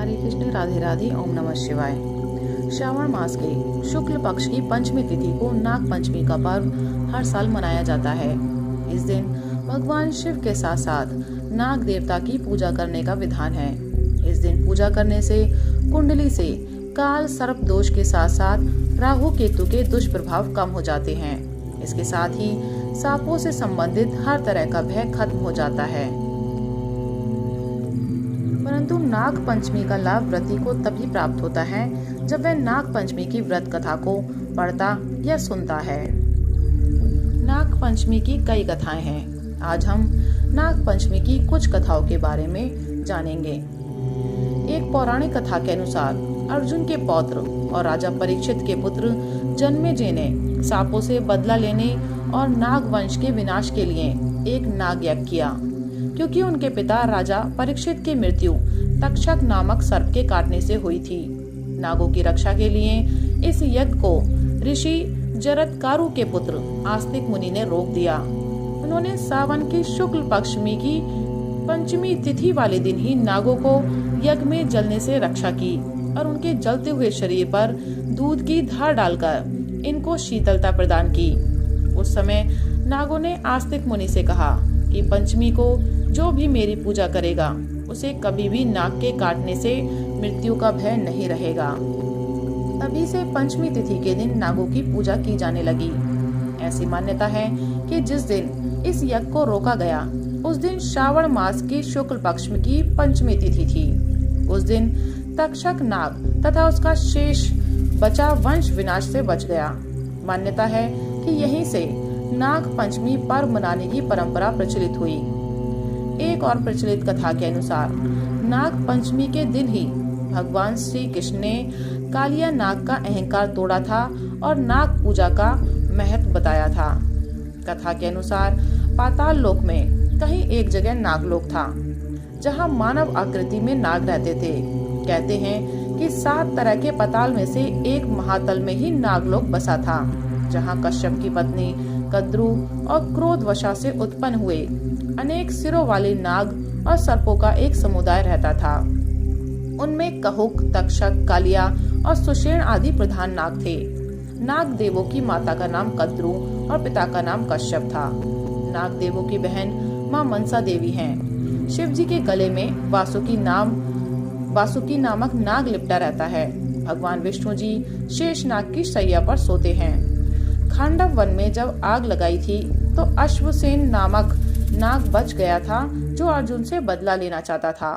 हरे कृष्ण, राधे राधे, ओम नमः शिवाय। श्रावण मास के शुक्ल पक्ष की पंचमी तिथि को नाग पंचमी का पर्व हर साल मनाया जाता है। इस दिन भगवान शिव के साथ साथ नाग देवता की पूजा करने का विधान है। इस दिन पूजा करने से कुंडली से काल सर्प दोष के साथ साथ राहु केतु के दुष्प्रभाव कम हो जाते हैं। इसके साथ ही सांपों से संबंधित हर तरह का भय खत्म हो जाता है। परंतु नाग पंचमी का लाभ व्रती को तभी प्राप्त होता है जब वह नाग पंचमी की व्रत कथा को पढ़ता या सुनता है। नाग पंचमी की कई कथाएं हैं। आज हम नाग पंचमी की कुछ कथाओं के बारे में जानेंगे। एक पौराणिक कथा के अनुसार अर्जुन के पौत्र और राजा परीक्षित के पुत्र जन्मेजय ने सांपों से बदला लेने और नाग वंश के विनाश के लिए एक नाग यज्ञ किया, क्योंकि उनके पिता राजा परीक्षित की मृत्यु तक्षक नामक सर्प के काटने से हुई थी। नागों की रक्षा के लिए इस यज्ञ को ऋषि जरत्कारु के पुत्र आस्तिक मुनि ने रोक दिया। उन्होंने सावन की शुक्ल पक्षमी की पंचमी तिथि वाले दिन ही नागों को यज्ञ में जलने से रक्षा की और उनके जलते हुए शरीर पर दूध की धार डालकर इनको शीतलता प्रदान की। उस समय नागों ने आस्तिक मुनि से कहा कि पंचमी को जो भी मेरी पूजा करेगा उसे कभी भी नाग के काटने से मृत्यु का भय नहीं रहेगा। तभी से पंचमी तिथि के दिन नागों की पूजा की जाने लगी। ऐसी मान्यता है कि जिस दिन इस यज्ञ को रोका गया उस दिन श्रावण मास की शुक्ल पक्ष की पंचमी तिथि थी। उस दिन तक्षक नाग तथा उसका शेष बचा वंश विनाश से बच गया। मान्यता है कि यहीं से नाग पंचमी पर्व मनाने की परंपरा प्रचलित हुई। एक और प्रचलित कथा के अनुसार नाग पंचमी के दिन ही भगवान श्री कृष्ण ने कालिया नाग का अहंकार तोड़ा था और नाग पूजा का महत्व बताया था। कथा के अनुसार पाताल लोक में कहीं एक जगह नागलोक था, जहां मानव आकृति में नाग रहते थे। कहते हैं कि 7 तरह के पाताल में से एक महातल में ही नागलोक बसा था, जहां कश्यप की पत्नी कद्रु और क्रोध वशा से उत्पन्न हुए अनेक सिरों वाले नाग और सर्पों का एक समुदाय रहता था। उनमें कहुक, तक्षक, कालिया और सुषेण आदि प्रधान नाग थे। नाग देवों की माता का नाम कद्रु और पिता का नाम कश्यप था। नाग देवों की बहन माँ मनसा देवी हैं। शिव जी के गले में वासुकी नामक नाग लिपटा रहता है। भगवान विष्णु जी शेष नाग की शैया पर सोते हैं। खांडव वन में जब आग लगाई थी तो अश्वसेन नामक नाग बच गया था, जो अर्जुन से बदला लेना चाहता था।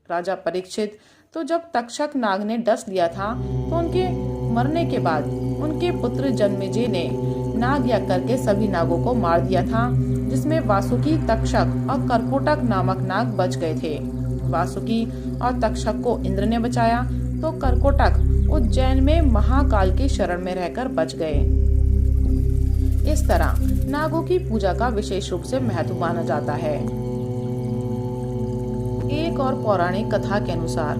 राजा परीक्षित तो जब तक्षक नाग ने डस लिया था तो उनके मरने के बाद उनके पुत्र जन्मेजय ने नाग यज्ञ करके सभी नागों को मार दिया था, जिसमें वासुकी, तक्षक और कर्कोटक नामक नाग बच गए थे। वासुकी और तक्षक को इंद्र ने बचाया तो कर्कोटक उज्जैन में महाकाल के शरण में रहकर बच गए। इस तरह नागों की पूजा का विशेष रूप से महत्व माना जाता है। एक और पौराणिक कथा के अनुसार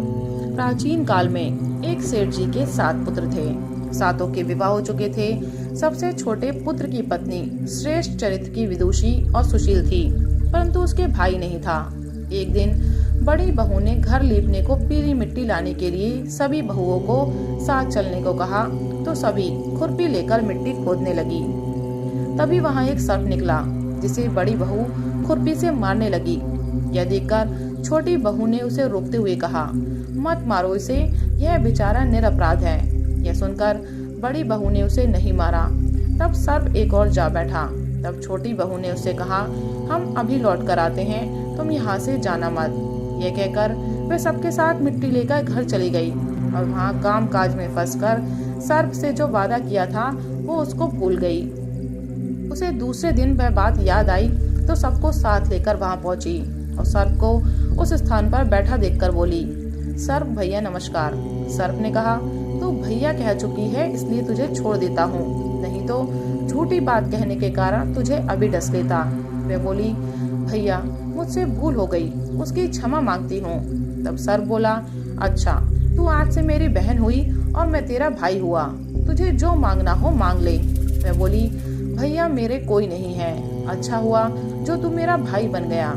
प्राचीन काल में एक सेठ जी के 7 पुत्र थे। 7 के विवाह हो चुके थे। सबसे छोटे पुत्र की पत्नी श्रेष्ठ चरित्र की विदुषी और सुशील थी, परंतु उसके भाई नहीं था। एक दिन बड़ी बहू ने घर लीपने को पीली मिट्टी लाने के लिए सभी बहुओं को साथ चलने को कहा, तो सभी खुरपी लेकर मिट्टी खोदने लगी। तभी वहाँ एक सर्प निकला, जिसे बड़ी बहू खुरपी से मारने लगी। यह देखकर छोटी बहू ने उसे रोकते हुए कहा, मत मारो इसे, यह बेचारा निरपराध है। यह सुनकर बड़ी बहू ने उसे नहीं मारा। तब सर्प एक और जा बैठा। तब छोटी बहू ने उससे कहा, हम अभी लौट कर आते हैं, तुम यहाँ से जाना मत। यह कहकर वे सबके साथ मिट्टी लेकर घर चली गई और वहाँ काम काज में फंसकर सर्प से जो वादा किया था वो उसको भूल गई। उसे दूसरे दिन वह बात याद आई तो सबको साथ लेकर वहाँ पहुँची और सर्प को उस स्थान पर बैठा देखकर बोली, सर्प भैया नमस्कार। सर्प ने कहा, तू भैया कह चुकी है इसलिए तुझे छोड़ देता हूँ, नहीं तो झूठी बात कहने के कारण तुझे अभी डस लेता। मैं बोली, भैया मुझसे भूल हो गई, उसकी क्षमा मांगती हूँ। तब सर्प बोला, अच्छा तू आज से मेरी बहन हुई और मैं तेरा भाई हुआ, तुझे जो मांगना हो मांग ले। मैं बोली, भैया मेरे कोई नहीं है, अच्छा हुआ जो तू मेरा भाई बन गया।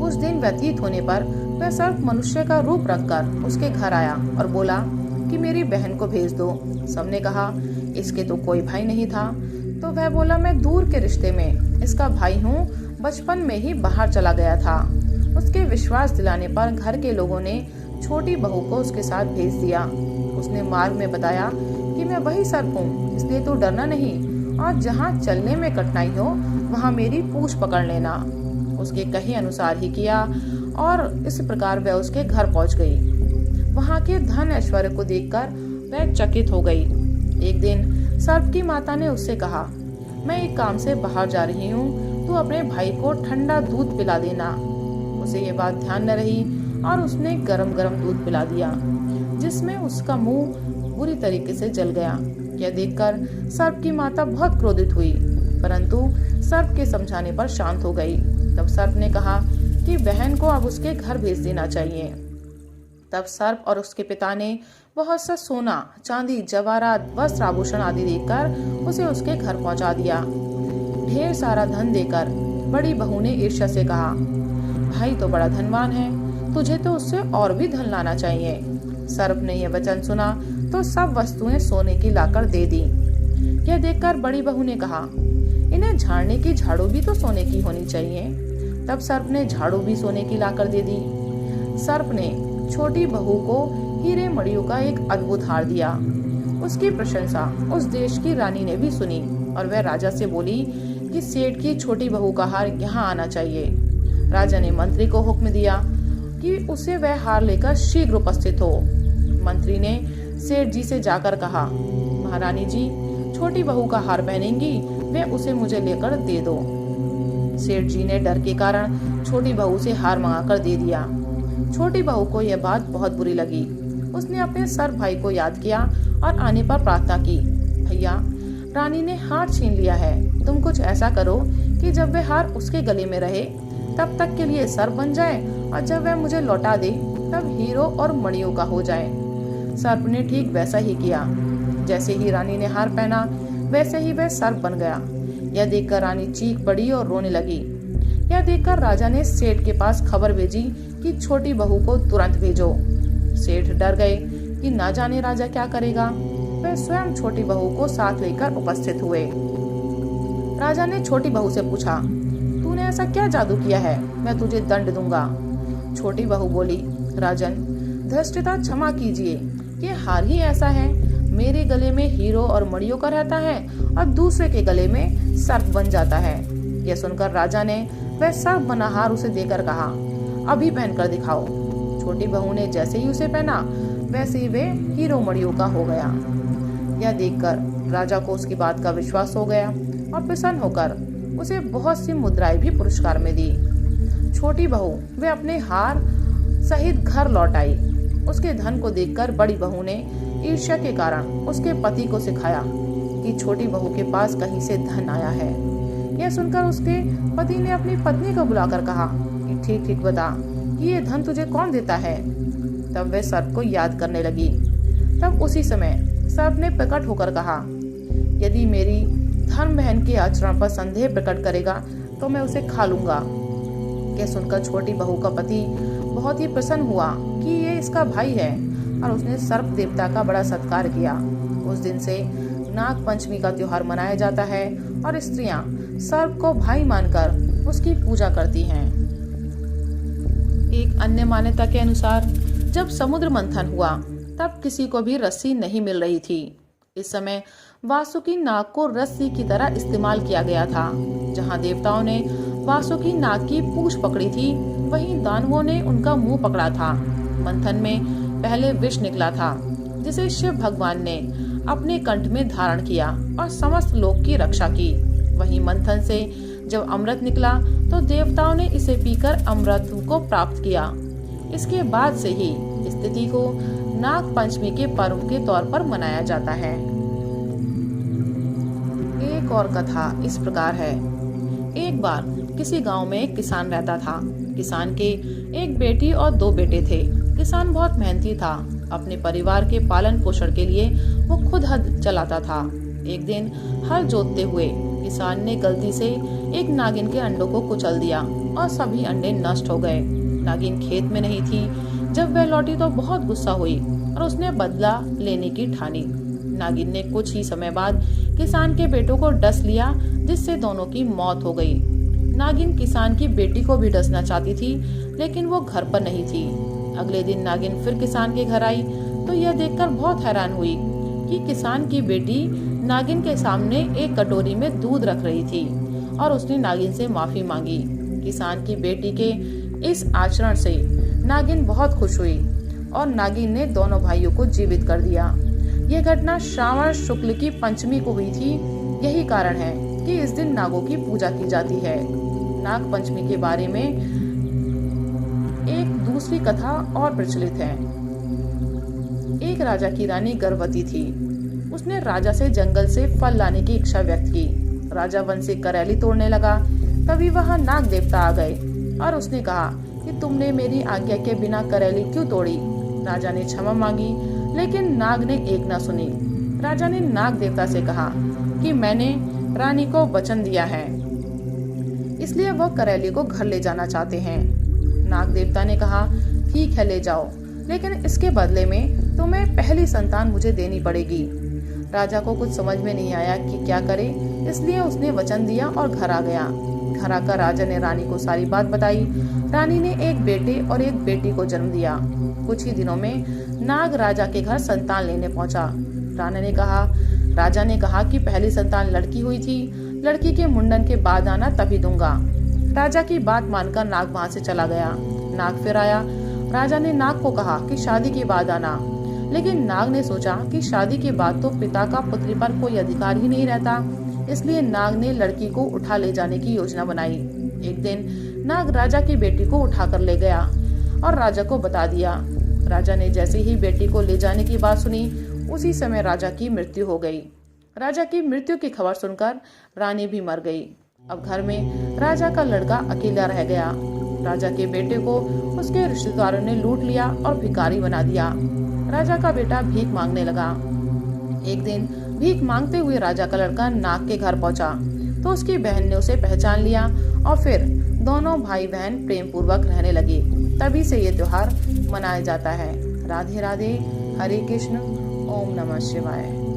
कुछ दिन व्यतीत होने पर वह सर्प मनुष्य का रूप रखकर उसके घर आया और बोला कि मेरी बहन को भेज दो। सबने कहा इसके तो कोई भाई नहीं था। तो वह बोला मैं दूर के रिश्ते में इसका भाई हूँ, बचपन में ही बाहर चला गया था। उसके विश्वास दिलाने पर घर के लोगों ने छोटी बहू को उसके साथ भेज दिया। उसने मार्ग में बताया कि मैं वही सर्प हूँ, इसलिए तू डरना नहीं और जहाँ चलने में कठिनाई हो वहाँ मेरी पूंछ पकड़ लेना। उसके कहे अनुसार ही किया और इस प्रकार वह उसके घर पहुँच गई। वहाँ के धन ऐश्वर्य को देखकर वह चकित हो गई। एक दिन सर्प की माता ने उससे कहा, मैं एक काम से बाहर जा रही हूँ, तू अपने भाई को ठंडा दूध पिला देना। उसे ये बात ध्यान न रही और उसने गरम गरम दूध पिला दिया, जिसमें उसका मुंह बुरी तरीके से जल गया। यह देखकर सर्प की माता बहुत क्रोधित हुई, परंतु सर्प के समझाने पर शांत हो गई। तब सर्प ने कहा कि बहन को अब उसके घर भेज देना चाहिए। तब सर्प और उसके पिता ने बहुत सा सोना, चांदी, जवाहरात, वस्त्र, आभूषण आदि देकर उसे उसके घर पहुंचा दिया। ढेर सारा धन देकर बड़ी बहू ने ईर्ष्या से कहा, भाई तो बड़ा धनवान है, तुझे तो उससे और भी धन लाना चाहिए। सर्प ने यह वचन सुना तो सब वस्तुएं सोने की लाकर दे दी। यह देखकर बड़ी बहू ने कहा, इन्हें झाड़ने की झाड़ू भी तो सोने की होनी चाहिए। तब सर्प ने झाड़ू भी सोने की लाकर दे दी। सर्प ने छोटी बहू को हीरे मणियों का एक अद्भुत हार दिया। उसकी प्रशंसा उस देश की रानी ने भी सुनी और वह राजा से बोली कि सेठ की छोटी बहू का हार यहाँ आना चाहिए। राजा ने मंत्री को हुक्म दिया कि उसे वह हार लेकर शीघ्र उपस्थित हो। मंत्री ने सेठ जी से जाकर कहा, महारानी जी छोटी बहू का हार पहनेंगी, वे उसे मुझे लेकर दे दो। सेठ जी ने डर के कारण छोटी बहू से हार मंगाकर दे दिया। छोटी बहू को यह बात बहुत बुरी लगी। उसने अपने सर्प भाई को याद किया और आने पर प्रार्थना की, भैया रानी ने हार छीन लिया है, तुम कुछ ऐसा करो कि जब वह हार उसके गले में रहे तब तक के लिए सर्प बन जाए और जब वह मुझे लौटा दे तब हीरो और मणियों का हो जाए। सर्प ने ठीक वैसा ही किया। जैसे ही रानी ने हार पहना वैसे ही वह सर्प बन गया। यह देखकर रानी चीख पड़ी और रोने लगी। यह देखकर राजा ने सेठ के पास खबर भेजी कि छोटी बहू को तुरंत भेजो। सेठ डर गए कि ना जाने राजा क्या करेगा। वह स्वयं छोटी बहू को साथ लेकर उपस्थित हुए। राजा ने छोटी बहू से पूछा, तूने ऐसा क्या जादू किया है, मैं तुझे दंड दूंगा। छोटी बहू बोली, राजन धृष्टता क्षमा कीजिए, ये हार ही ऐसा है, मेरे गले में हीरो और मणियों का रहता है और दूसरे के गले में सर्प बन जाता है। यह सुनकर राजा ने वह सर्प बना हार उसे देकर कहा, अभी पहनकर दिखाओ। छोटी बहू ने जैसे ही उसे पहना वैसे ही वे हीरो मणियों का हो गया। यह देखकर राजा को उसकी बात का विश्वास हो गया और प्रसन्न होकर उसे बहुत सी मुद्राएं भी पुरस्कार में दी। छोटी बहू वे अपने हार सहित घर लौट आई। उसके धन को देखकर बड़ी बहू ने ईर्ष्या के कारण उसके पति को सिखाया कि छोटी बहू के पास कहीं से धन आया है। यह सुनकर उसके पति ने अपनी पत्नी को बुलाकर कहा कि ठीक ठीक बता कि ये धन तुझे कौन देता है। तब वह सर्प को याद करने लगी। तब उसी समय सर्प ने प्रकट होकर कहा, यदि मेरी धन बहन के आचरण पर संदेह प्रकट करेगा तो मैं उसे खा लूंगा। यह सुनकर छोटी बहू का पति बहुत ही प्रसन्न हुआ कि ये इसका भाई है और उसने सर्प देवता का बड़ा सत्कार किया। उस दिन से नाग पंचमी का त्योहार मनाया जाता है और स्त्रियां सर्प को भाई मानकर उसकी पूजा करती हैं। एक अन्य मान्यता के अनुसार जब समुद्र मंथन हुआ तब किसी को भी रस्सी नहीं मिल रही थी। इस समय वासुकी नाग को रस्सी की तरह इस्तेमाल किया गया था। जहां देवताओं ने वासुकी नाग की पूंछ पकड़ी थी, वहीं दानवों ने उनका मुंह पकड़ा था। मंथन में पहले विष निकला था, जिसे शिव भगवान ने अपने कंठ में धारण किया और समस्त लोक की रक्षा की। वहीं मंथन से जब अमृत निकला तो देवताओं ने इसे पीकर अमृत को प्राप्त किया। इसके बाद से ही इस तिथि को नाग पंचमी के पर्व के तौर पर मनाया जाता है। एक और कथा इस प्रकार है। एक बार किसी गांव में एक किसान रहता था। किसान के एक बेटी और दो बेटे थे। किसान बहुत मेहनती था। अपने परिवार के पालन पोषण के लिए वो खुद हद चलाता था। एक दिन हल जोतते हुए किसान ने गलती से एक नागिन के अंडों को कुचल दिया और सभी अंडे नष्ट हो गए। नागिन खेत में नहीं थी। जब वह लौटी तो बहुत गुस्सा हुई और उसने बदला लेने की ठानी। नागिन ने कुछ ही समय बाद किसान के बेटों को डस लिया, जिससे दोनों की मौत हो गई। नागिन किसान की बेटी को भी डसना चाहती थी, लेकिन वो घर पर नहीं थी। अगले दिन नागिन फिर किसान के घर आई तो यह देखकर बहुत हैरान हुई कि किसान की बेटी नागिन के सामने एक कटोरी में दूध रख रही थी और उसने नागिन से माफी मांगी। किसान की बेटी के इस आचरण से नागिन बहुत खुश हुई और नागिन ने दोनों भाइयों को जीवित कर दिया। यह घटना श्रावण शुक्ल की पंचमी को हुई थी। यही कारण है कि इस दिन नागों की पूजा की जाती है। नाग पंचमी के बारे में एक दूसरी कथा और प्रचलित है। एक राजा की रानी गर्भवती थी। उसने राजा से जंगल से फल लाने की इच्छा व्यक्त की। राजा वन से करेली तोड़ने लगा, तभी वहां नाग देवता आ गए और उसने कहा कि तुमने मेरी आज्ञा के बिना करेली क्यों तोड़ी। राजा ने क्षमा मांगी, लेकिन नाग ने एक न सुनी। राजा ने नाग देवता से कहा कि मैंने रानी को वचन दिया है, इसलिए वह करेली को घर ले जाना चाहते हैं। नाग देवता ने कहा ठीक है, ले जाओ, लेकिन इसके बदले में तुम्हें पहली संतान मुझे देनी पड़ेगी। राजा को कुछ समझ में नहीं आया कि क्या करे, इसलिए उसने वचन दिया और घर आ गया। घर आकर राजा ने रानी को सारी बात बताई। रानी ने एक बेटे और एक बेटी को जन्म दिया। कुछ ही दिनों में नाग राजा के घर संतान लेने पहुंचा। राजा ने कहा कि पहली संतान लड़की हुई थी, लड़की के मुंडन के बाद आना, तभी दूंगा। राजा की बात मानकर नाग वहां से चला गया। नाग फिर आया। राजा ने नाग को कहा कि शादी के बाद आना, लेकिन नाग ने सोचा कि शादी के बाद तो पिता का पुत्री पर कोई अधिकार ही नहीं रहता, इसलिए नाग ने लड़की को उठा ले जाने की योजना बनाई। एक दिन नाग राजा की बेटी को उठाकर ले गया और राजा को बता दिया। राजा ने जैसे ही बेटी को ले जाने की बात सुनी, उसी समय राजा की मृत्यु हो गई। राजा की मृत्यु की खबर सुनकर रानी भी मर गई। अब घर में राजा का लड़का अकेला रह गया। राजा के बेटे को उसके रिश्तेदारों ने लूट लिया और भिखारी बना दिया। राजा का बेटा भीख मांगने लगा। एक दिन भीख मांगते हुए राजा का लड़का नाग के घर पहुंचा तो उसकी बहन ने उसे पहचान लिया और फिर दोनों भाई बहन प्रेम पूर्वक रहने लगे। तभी से ये त्योहार मनाया जाता है। राधे राधे, हरे कृष्ण, ओम नमः शिवाय।